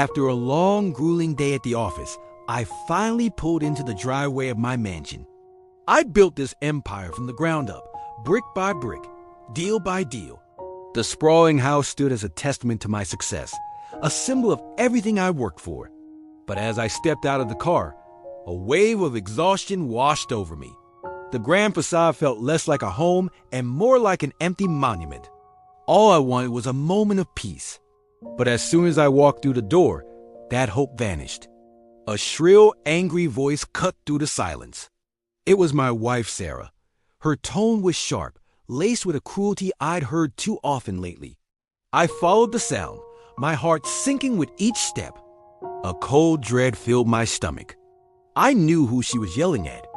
After a long, grueling day at the office, I finally pulled into the driveway of my mansion. I built this empire from the ground up, brick by brick, deal by deal. The sprawling house stood as a testament to my success, a symbol of everything I worked for. But as I stepped out of the car, a wave of exhaustion washed over me. The grand facade felt less like a home and more like an empty monument. All I wanted was a moment of peace. But as soon as I walked through the door, that hope vanished. A shrill, angry voice cut through the silence. It was my wife, Sarah. Her tone was sharp, laced with a cruelty I'd heard too often lately. I followed the sound, my heart sinking with each step. A cold dread filled my stomach. I knew who she was yelling at.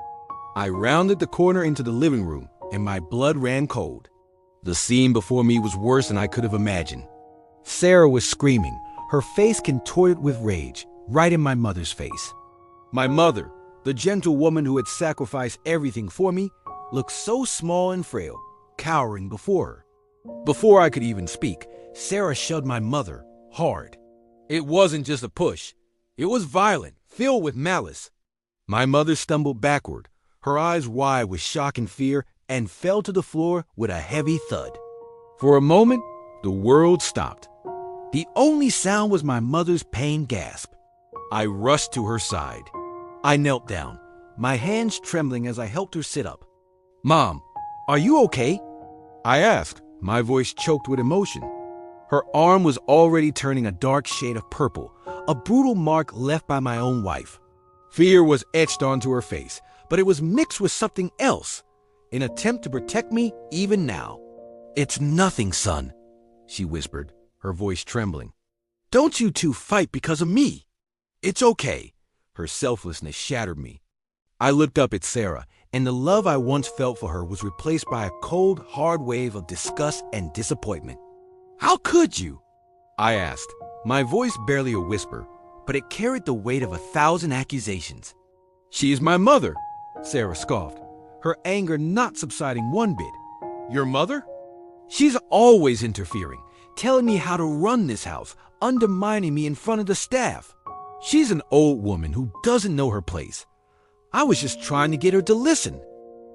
I rounded the corner into the living room, and my blood ran cold. The scene before me was worse than I could have imagined. Sarah was screaming, her face contorted with rage, right in my mother's face. My mother, the gentle woman who had sacrificed everything for me, looked so small and frail, cowering before her. Before I could even speak, Sarah shoved my mother hard. It wasn't just a push. It was violent, filled with malice. My mother stumbled backward, her eyes wide with shock and fear, and fell to the floor with a heavy thud. For a moment, the world stopped. The only sound was my mother's pained gasp. I rushed to her side. I knelt down, my hands trembling as I helped her sit up. "Mom, are you okay?" I asked, my voice choked with emotion. Her arm was already turning a dark shade of purple, a brutal mark left by my own wife. Fear was etched onto her face, but it was mixed with something else, an attempt to protect me even now. "It's nothing, son," she whispered, her voice trembling. "Don't you two fight because of me. It's okay." Her selflessness shattered me. I looked up at Sarah, and the love I once felt for her was replaced by a cold, hard wave of disgust and disappointment. "How could you?" I asked, my voice barely a whisper, but it carried the weight of 1,000 accusations. "She is my mother," Sarah scoffed, her anger not subsiding one bit. "Your mother? She's always interfering, telling me how to run this house, undermining me in front of the staff. She's an old woman who doesn't know her place. I was just trying to get her to listen."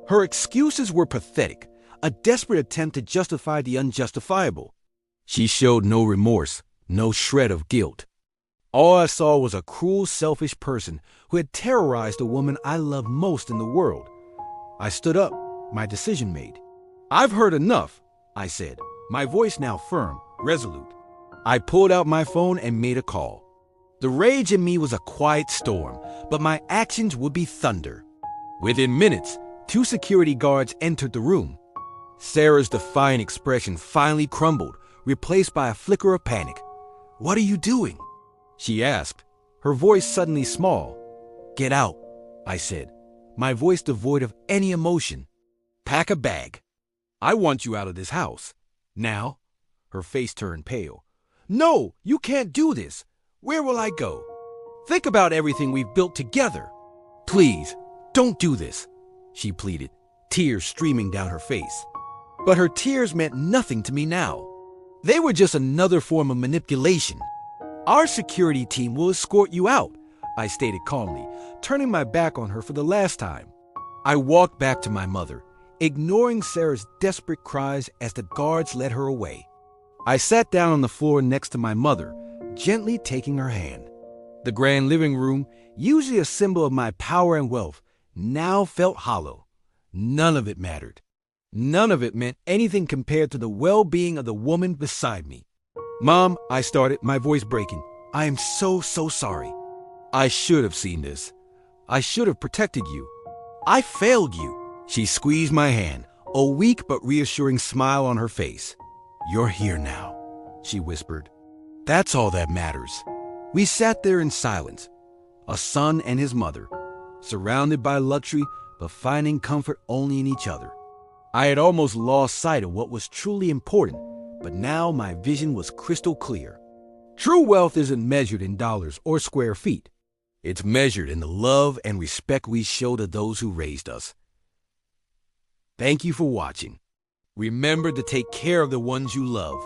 Her excuses were pathetic, a desperate attempt to justify the unjustifiable. She showed no remorse, no shred of guilt. All I saw was a cruel, selfish person who had terrorized the woman I loved most in the world. I stood up, my decision made. "I've heard enough," I said, my voice now firm, resolute. I pulled out my phone and made a call. The rage in me was a quiet storm, but my actions would be thunder. Within minutes, 2 security guards entered the room. Sarah's defiant expression finally crumbled, replaced by a flicker of panic. "What are you doing?" she asked, her voice suddenly small. "Get out," I said, my voice devoid of any emotion. "Pack a bag. I want you out of this house. Now." Her face turned pale. "No, you can't do this. Where will I go? Think about everything we've built together. Please, don't do this," she pleaded, tears streaming down her face. But her tears meant nothing to me now. They were just another form of manipulation. "Our security team will escort you out," I stated calmly, turning my back on her for the last time. I walked back to my mother, ignoring Sarah's desperate cries as the guards led her away. I sat down on the floor next to my mother, gently taking her hand. The grand living room, usually a symbol of my power and wealth, now felt hollow. None of it mattered. None of it meant anything compared to the well-being of the woman beside me. "Mom," I started, my voice breaking, "I am so sorry. I should have seen this. I should have protected you. I failed you." She squeezed my hand, a weak but reassuring smile on her face. "You're here now," she whispered. "That's all that matters." We sat there in silence, a son and his mother, surrounded by luxury but finding comfort only in each other. I had almost lost sight of what was truly important, but now my vision was crystal clear. True wealth isn't measured in dollars or square feet. It's measured in the love and respect we show to those who raised us. Thank you for watching. Remember to take care of the ones you love.